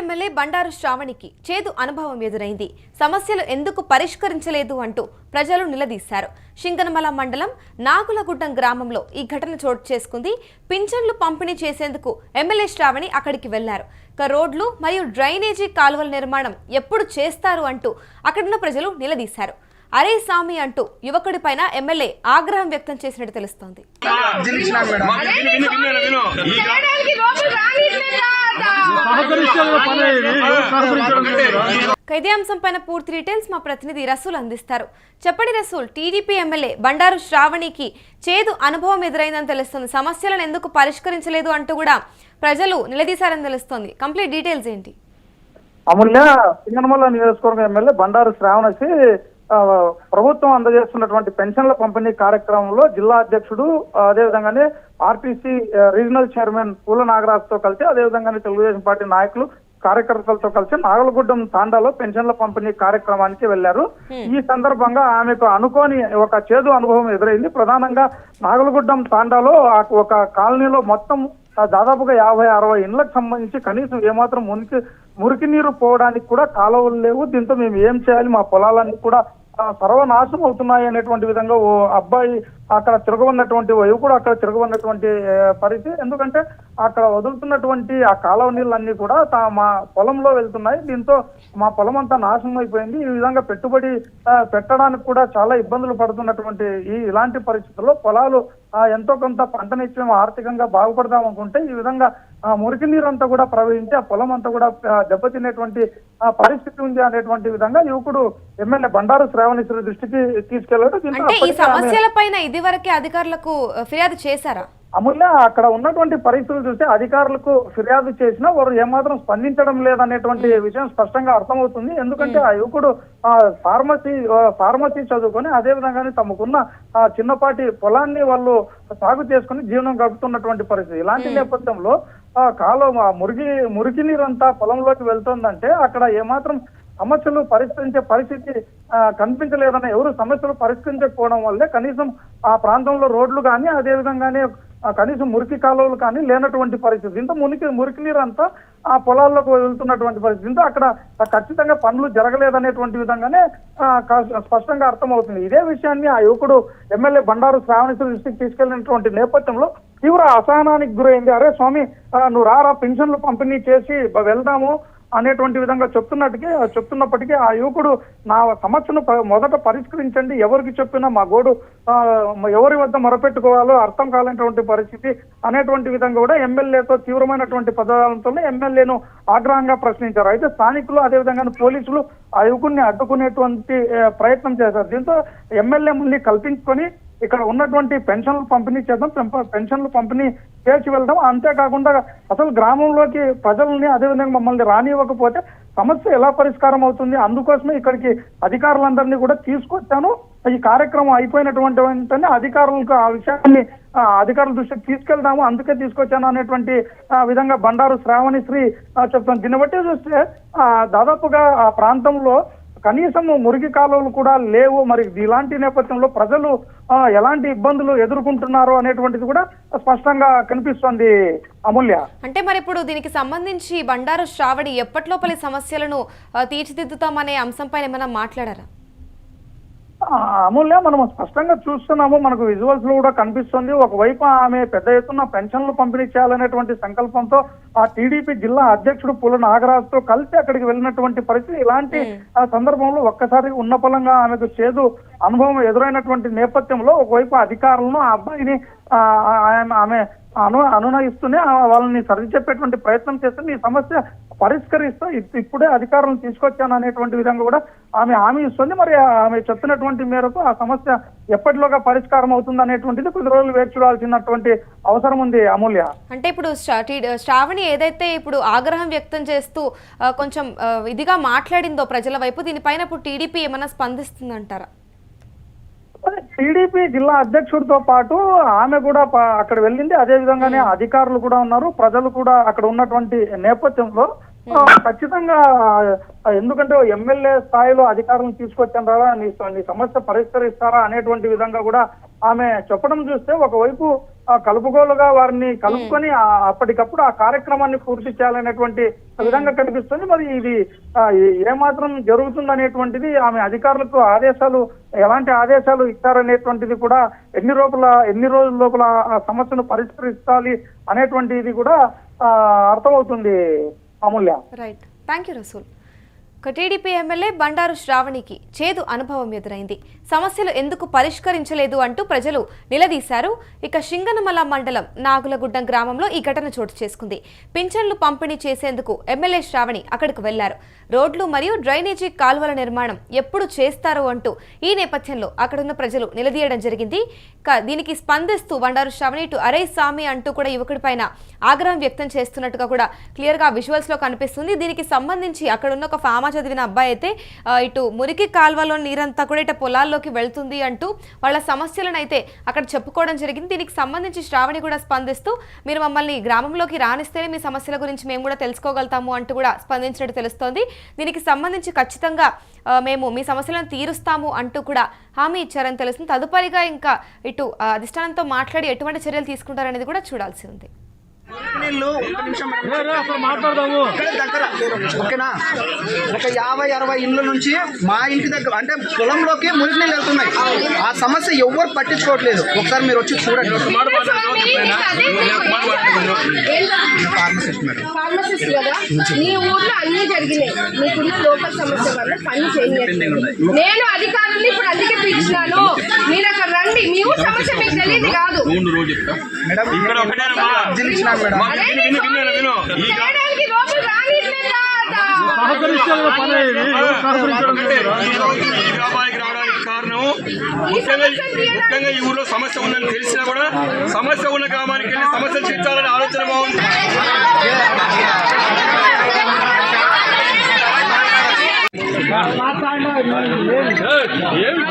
MLA Bandaru శ్రావణికి చేదు అనుభవం ఎదురైంది. సమస్యలు ఎందుకు పరిష్కరించలేదు అంటూ ప్రజలు నిలదీశారు. శింగనమల మండలం నాగులగుడ్డం గ్రామంలో ఈ ఘటన చోటు చేసుకుంది. పింఛన్లు పంపిణీ చేసేందుకు ఎమ్మెల్యే శ్రావణి అక్కడికి వెళ్లారు. రోడ్లు మరియు డ్రైనేజీ కాలువల నిర్మాణం ఎప్పుడు చేస్తారు అంటూ అక్కడున్న ప్రజలు నిలదీశారు. అరే సామి అంటూ యువకుడిపైన ఎమ్మెల్యే ఆగ్రహం వ్యక్తం చేసినట్టు తెలుస్తోంది. ఇదే అంశంపైన పూర్తి డీటెయిల్స్ మా ప్రతినిధి రసూల్ అందిస్తారు. చెప్పండి రసూల్, టీడీపీ ఎమ్మెల్యే బండారు శ్రావణికి చేదు అనుభవం ఎదురైందని తెలుస్తుంది. సమస్యలను ఎందుకు పరిష్కరించలేదు అంటూ కూడా ప్రజలు నిలదీశారని తెలుస్తోంది. కంప్లీట్ డీటెయిల్స్ ఏంటి? అమూల్య, సింగనమల నియోజకవర్గం ఎమ్మెల్యే బండారు శ్రావణికి ప్రభుత్వం అందజేస్తున్నటువంటి పెన్షన్ల పంపిణీ కార్యక్రమంలో జిల్లా అధ్యక్షుడు, అదేవిధంగానే ఆర్టీసీ రీజనల్ చైర్మన్ పూల నాగరాజుతో కలిసి, అదేవిధంగానే తెలుగుదేశం పార్టీ నాయకులు కార్యకర్తలతో కలిసి నాగలగుడ్డం తాండాలో పెన్షన్ల పంపిణీ కార్యక్రమానికి వెళ్లారు. ఈ సందర్భంగా ఆమెకు అనుకోని ఒక చేదు అనుభవం ఎదురైంది. ప్రధానంగా నాగలగుడ్డం తాండాలో ఒక కాలనీలో మొత్తం దాదాపుగా 50-60 ఇండ్లకు సంబంధించి కనీసం ఏమాత్రం మురికి నీరు పోవడానికి కూడా కాలువలు లేవు. దీంతో మేము ఏం చేయాలి, మా పొలాలన్నీ కూడా సర్వనాశనం అవుతున్నాయి అనేటువంటి విధంగా ఓ అబ్బాయి అక్కడ తిరగబడినటువంటి యువకుడు అక్కడ తిరగబడినటువంటి పరిస్థితి. ఎందుకంటే అక్కడ వదులుతున్నటువంటి ఆ కాలువ నీళ్ళన్నీ కూడా మా పొలంలో వెళ్తున్నాయి. దీంతో మా పొలం అంతా నాశనం అయిపోయింది. ఈ విధంగా పెట్టుబడి పెట్టడానికి కూడా చాలా ఇబ్బందులు పడుతున్నటువంటి ఇలాంటి పరిస్థితుల్లో పొలాలు ఎంతో కొంత పంటనిచ్చి మేము ఆర్థికంగా బాగుపడదాం అనుకుంటే ఈ విధంగా మురికి నీరంతా కూడా ప్రవహించి ఆ పొలం అంతా కూడా దెబ్బతినేటువంటి పరిస్థితి ఉంది అనేటువంటి విధంగా యువకుడు ఎమ్మెల్యే బండారు శ్రావణి దృష్టికి తీసుకెళ్లాడు. ఈ సమస్యలపైన ఇదివరకే అధికారులకు ఫిర్యాదు చేశారా? అమూల్య, అక్కడ ఉన్నటువంటి పరిస్థితులు చూస్తే అధికారులకు ఫిర్యాదు చేసినా వారు ఏమాత్రం స్పందించడం లేదనేటువంటి విషయం స్పష్టంగా అర్థమవుతుంది. ఎందుకంటే ఆ యువకుడు ఫార్మసీ చదువుకొని అదేవిధంగానే తమకున్న చిన్నపాటి పొలాన్ని వాళ్ళు సాగు చేసుకుని జీవనం గడుపుతున్నటువంటి పరిస్థితి. ఇలాంటి నేపథ్యంలో కాలువ మురికి నీరంతా పొలంలోకి వెళ్తుందంటే అక్కడ ఏమాత్రం సమస్యలు పరిష్కరించే పరిస్థితి కనిపించలేదని, ఎవరు సమస్యలు పరిష్కరించకపోవడం వల్లే కనీసం ఆ ప్రాంతంలో రోడ్లు కానీ అదేవిధంగానే కనీసం మురికి కాలువలు కానీ లేనటువంటి పరిస్థితి. దీంతో మురికి నీరు అంతా ఆ పొలాల్లోకి వెళ్తున్నటువంటి పరిస్థితి. దీంతో అక్కడ ఖచ్చితంగా పనులు జరగలేదనేటువంటి విధంగానే స్పష్టంగా అర్థమవుతుంది. ఇదే విషయాన్ని ఆ యువకుడు ఎమ్మెల్యే బండారు శ్రావణి దృష్టికి తీసుకెళ్లినటువంటి నేపథ్యంలో తీవ్ర అసహనానికి గురైంది. అరే స్వామి, నువ్వు రారా, పెన్షన్లు పంపిణీ చేసి వెళ్దాము అనేటువంటి విధంగా చెప్తున్నప్పటికీ ఆ యువకుడు నా సమస్యను మొదట పరిష్కరించండి, ఎవరికి చెప్పినా మా గోడు ఎవరి వద్ద మొరపెట్టుకోవాలో అర్థం కాలేనటువంటి పరిస్థితి అనేటువంటి విధంగా కూడా ఎమ్మెల్యేతో తీవ్రమైనటువంటి పదాలతో ఎమ్మెల్యేను ఆగ్రహంగా ప్రశ్నించారు. అయితే స్థానికులు అదేవిధంగా పోలీసులు ఆ యువకుడిని అడ్డుకునేటువంటి ప్రయత్నం చేశారు. దీంతో ఎమ్మెల్యే మళ్ళీ కల్పించుకొని ఇక్కడ ఉన్నటువంటి పెన్షన్లు పంపిణీ చేద్దాం, పెన్షన్లు పంపిణీ చేసి వెళ్దాం, అంతేకాకుండా అసలు గ్రామంలోకి ప్రజల్ని అదేవిధంగా మమ్మల్ని రానివ్వకపోతే సమస్య ఎలా పరిష్కారం అవుతుంది, అందుకోసమే ఇక్కడికి అధికారులందరినీ కూడా తీసుకొచ్చాను. ఈ కార్యక్రమం అయిపోయినటువంటి వెంటనే అధికారులకు ఆ విషయాన్ని అధికారుల దృష్టికి తీసుకెళ్దాము, అందుకే తీసుకొచ్చాను అనేటువంటి విధంగా బండారు శ్రావణి చెప్తాను. దీన్ని బట్టి చూస్తే దాదాపుగా ఆ ప్రాంతంలో కనీసం మురికి కాలువలు కూడా లేవు. మరి ఇలాంటి నేపథ్యంలో ప్రజలు ఎలాంటి ఇబ్బందులు ఎదుర్కొంటున్నారు అనేటువంటిది కూడా స్పష్టంగా కనిపిస్తోంది అమూల్య. అంటే మరి ఇప్పుడు దీనికి సంబంధించి బండారు శ్రావణి ఎప్పటిలోపలి సమస్యలను తీర్చిదిద్దుతామనే అంశంపైన ఏమైనా మాట్లాడారా? అమూల్య, మనం స్పష్టంగా చూస్తున్నాము, మనకు విజువల్స్ లో కూడా కనిపిస్తుంది. ఒకవైపు ఆమె పెద్ద ఎత్తున పెన్షన్లు పంపిణీ చేయాలనేటువంటి సంకల్పంతో ఆ టీడీపీ జిల్లా అధ్యక్షుడు పూల నాగరాజుతో కలిసి అక్కడికి వెళ్ళినటువంటి పరిస్థితి. ఇలాంటి సందర్భంలో ఒక్కసారి ఉన్నపలంగా ఆమెకు చేదు అనుభవం ఎదురైనటువంటి నేపథ్యంలో ఒకవైపు అధికారులను ఆ అబ్బాయిని ఆమె అనునయిస్తూనే వాళ్ళని సరిచెప్పేటువంటి ప్రయత్నం చేస్తే ఈ సమస్య పరిష్కరిస్తూ ఇప్పుడే అధికారులను తీసుకొచ్చాను అనేటువంటి విధంగా కూడా ఆమె హామీ ఇస్తుంది. మరి ఆమె చెప్పినటువంటి మేరకు ఆ సమస్య ఎప్పటిలోగా పరిష్కారం అవుతుంది అనేటువంటిది కొద్ది రోజులు వేచి చూడాల్సినటువంటి అవసరం ఉంది అమూల్య. అంటే ఇప్పుడు శ్రావణి ఏదైతే ఇప్పుడు ఆగ్రహం వ్యక్తం చేస్తూ కొంచెం ఇదిగా మాట్లాడిందో ప్రజల వైపు, దీనిపైన ఇప్పుడు టీడీపీ ఏమైనా స్పందిస్తుందంటారా? టీడీపీ జిల్లా అధ్యక్షుడితో పాటు ఆమె కూడా అక్కడ వెళ్ళింది. అదే విధంగానే అధికారులు కూడా ఉన్నారు, ప్రజలు కూడా అక్కడ ఉన్నటువంటి నేపథ్యంలో ఖచ్చితంగా ఎందుకంటే ఎమ్మెల్యే స్థాయిలో అధికారులను తీసుకొచ్చారా, నీ సమస్య పరిష్కరిస్తారా అనేటువంటి విధంగా కూడా ఆమె చెప్పడం చూస్తే ఒకవైపు కలుపుగోలుగా వారిని కలుపుకొని అప్పటికప్పుడు ఆ కార్యక్రమాన్ని పూర్తి చేయాలనేటువంటి విధంగా కనిపిస్తుంది. మరి ఇది ఏమాత్రం జరుగుతుందనేటువంటిది ఆమె అధికారులకు ఆదేశాలు ఎలాంటి ఆదేశాలు ఇస్తారనేటువంటిది కూడా ఎన్ని రోజుల లోపల ఆ సమస్యను పరిష్కరించాలి అనేటువంటిది కూడా అర్థమవుతుంది Amulya. Right, thank you Rasool. TDP MLA Bandaru శ్రావణికి చేదు అనుభవం ఎదురైంది. సమస్యలు ఎందుకు పరిష్కరించలేదు అంటూ ప్రజలు నిలదీశారు. ఇక శింగనమల మండలం నాగులగుడ్డం గ్రామంలో ఈ ఘటన చోటు చేసుకుంది. పింఛన్లు పంపిణీ చేసేందుకు ఎమ్మెల్యే శ్రావణి అక్కడికి వెళ్లారు. రోడ్లు మరియు డ్రైనేజీ కాల్వల నిర్మాణం ఎప్పుడు చేస్తారు అంటూ ఈ నేపథ్యంలో అక్కడున్న ప్రజలు నిలదీయడం జరిగింది. దీనికి స్పందిస్తూ బండారు శ్రావణి ఇటు అరే సామి అంటూ కూడా యువకుడి పైన ఆగ్రహం వ్యక్తం చేస్తున్నట్టుగా కూడా క్లియర్ గా విజువల్స్ లో కనిపిస్తుంది. దీనికి సంబంధించి అక్కడున్న ఒక ఫామా చదివిన అబ్బాయి అయితే ఇటు మురికి కాల్వలో నీరంతా కూడా ఇటు పొలాల్లోకి వెళ్తుంది అంటూ వాళ్ళ సమస్యలను అయితే అక్కడ చెప్పుకోవడం జరిగింది. దీనికి సంబంధించి శ్రావణి కూడా స్పందిస్తూ మీరు మమ్మల్ని గ్రామంలోకి రానిస్తేనే మీ సమస్యల గురించి మేము కూడా తెలుసుకోగలుగుతాము అంటూ కూడా స్పందించినట్టు తెలుస్తోంది. దీనికి సంబంధించి ఖచ్చితంగా మేము మీ సమస్యలను తీరుస్తాము అంటూ కూడా హామీ ఇచ్చారని తెలుస్తుంది. తదుపరిగా ఇంకా ఇటు అధిష్టానంతో మాట్లాడి ఎటువంటి చర్యలు తీసుకుంటారనేది కూడా చూడాల్సి ఉంది. ఓకేనా, ఒక 50-60 ఇళ్ళ నుంచి మా ఇంటి దగ్గర అంటే పొలంలోకి మురికి నీళ్ళు వెళ్తున్నాయి. ఆ సమస్య ఎవరు పట్టించుకోవట్లేదు. ఒకసారి మీరు వచ్చి చూడండి. ఫార్మసిస్ట్ కదా, మీ ఊర్లో అన్ని జరిగినాయి. మీకున్న లోకల్ సమస్య వల్ల పని చేయలేదు. నేను అధికారుల్ని ఇప్పుడు అందుకే పిలిచినాను. మీరు అక్కడ రండి. మీ ఊరు సమస్య మీకు తెలియదు కాదు. చేయడానికి లోపల రానిట్లేదా? ముఖ్యంగా ఈ ఊర్లో సమస్య ఉందని తెలిసినా కూడా సమస్య ఉన్న గ్రామానికి వెళ్ళి సమస్యలు తీర్చాలని ఆలోచన బాగుంది. ఏమి